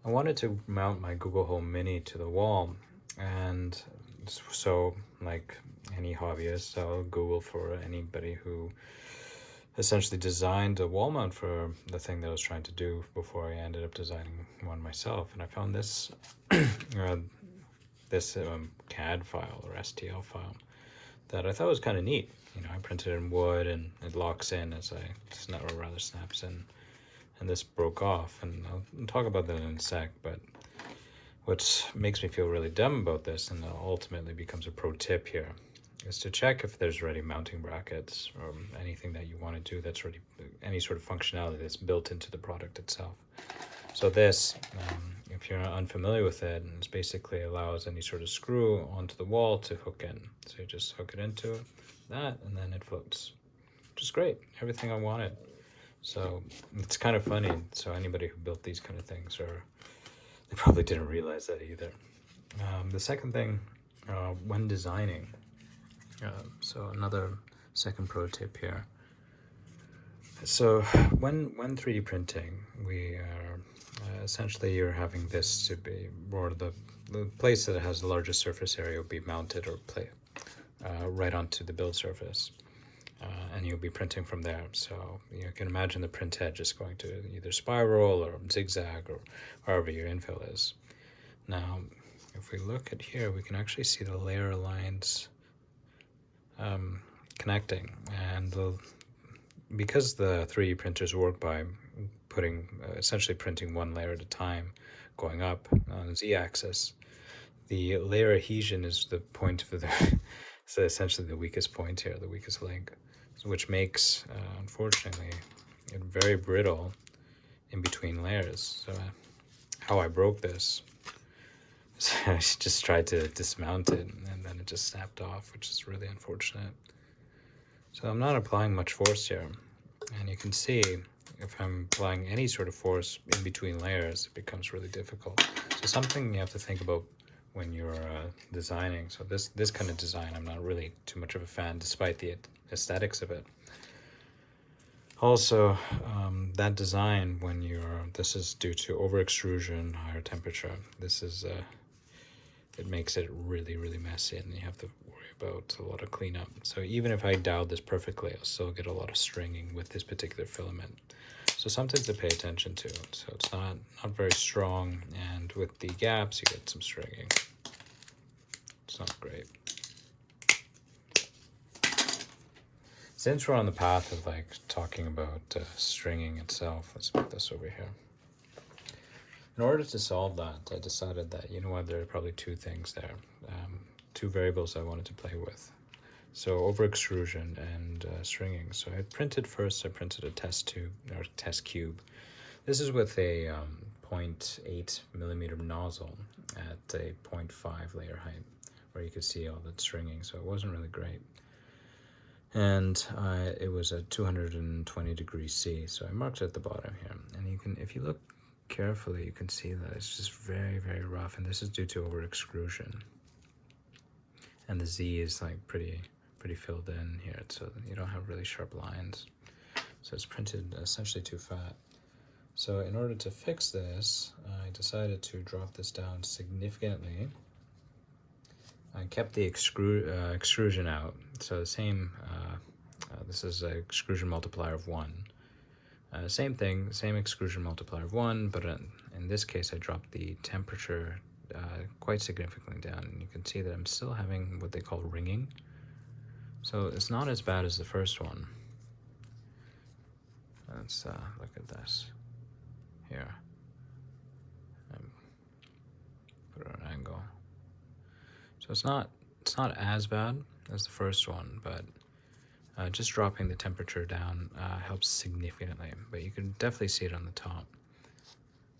I wanted to mount my Google Home Mini to the wall, and so like any hobbyist, I'll Google for anybody who essentially designed a wall mount for the thing that I was trying to do before I ended up designing one myself. And I found this uh, CAD file or STL file that I thought was kind of neat. I printed it in wood and it locks in as I or rather snaps in. And this broke off, and I'll talk about that in a sec. But what makes me feel really dumb about this, and ultimately becomes a pro tip here, is to check if there's already mounting brackets or anything that you want to do that's already any sort of functionality that's built into the product itself. So this, if you're unfamiliar with it, it basically allows any sort of screw onto the wall to hook in. So you just hook it into that, and then it floats, which is great. Everything I wanted. So it's kind of funny. So anybody who built these kind of things, or they probably didn't realize that either. The second thing, when designing, so another second pro tip here. So when 3D printing, we are essentially you're having this to be, or the place that has the largest surface area will be mounted or right onto the build surface. And you'll be printing from there. So you can imagine the print head just going to either spiral or zigzag or wherever your infill is. Now, if we look at here, we can actually see the layer lines connecting. And because the 3D printers work by putting essentially printing one layer at a time, going up on the z-axis, the layer adhesion is the point of the so essentially the weakest point here, the weakest link, which makes unfortunately it very brittle in between layers. So how I broke this, so I just tried to dismount it, and then it just snapped off, which is really unfortunate. So I'm not applying much force here, and you can see if I'm applying any sort of force in between layers, it becomes really difficult. So something you have to think about when you're designing. So this kind of design, I'm not really too much of a fan, despite the aesthetics of it. Also, that design, this is due to over extrusion, higher temperature. It makes it really, really messy, and you have to worry about a lot of cleanup. So even if I dialed this perfectly, I'll still get a lot of stringing with this particular filament. So something to pay attention to. So it's not very strong, and with the gaps, you get some stringing. It's not great. Since we're on the path of talking about stringing itself, let's put this over here. In order to solve that, I decided that, there are probably two things there, two variables I wanted to play with. So over extrusion and stringing. So I printed a test tube or test cube. This is with a 0.8 millimeter nozzle at a 0.5 layer height, where you could see all that stringing. So it wasn't really great. And it was at 220 degrees C. So I marked it at the bottom here. And if you look carefully, you can see that it's just very, very rough. And this is due to over extrusion. And the Z is pretty filled in here, so you don't have really sharp lines. So it's printed essentially too fat. So in order to fix this, I decided to drop this down significantly. I kept the extrusion out. So the same, this is an extrusion multiplier of 1. Same thing, same extrusion multiplier of 1, but in this case I dropped the temperature quite significantly down. And you can see that I'm still having what they call ringing. So it's not as bad as the first one. Let's look at this here. Put it at an angle. So it's not as bad as the first one, but just dropping the temperature down helps significantly. But you can definitely see it on the top.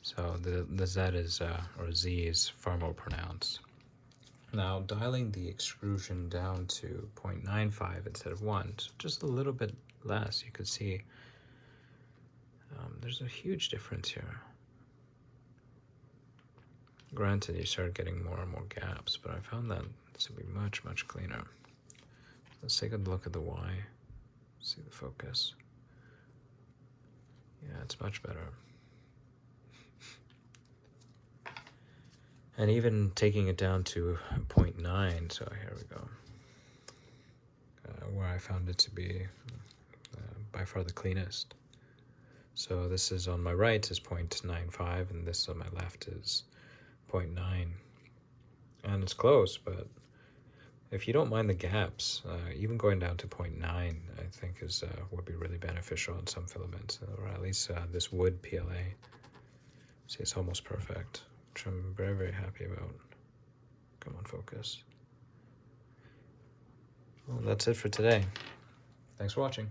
So the Z is or Z is far more pronounced. Now dialing the extrusion down to 0.95 instead of 1, so just a little bit less, you could see there's a huge difference here. Granted, you start getting more and more gaps, but I found that this would be much, much cleaner. Let's take a look at the Y, see the focus. Yeah, it's much better. And even taking it down to 0.9, so here we go, where I found it to be by far the cleanest. So this is on my right is 0.95, and this on my left is 0.9. And it's close, but if you don't mind the gaps, even going down to 0.9, I think would be really beneficial in some filaments, or at least this wood PLA. See, it's almost perfect, which I'm very, very happy about. Come on, focus. Well, that's it for today. Thanks for watching.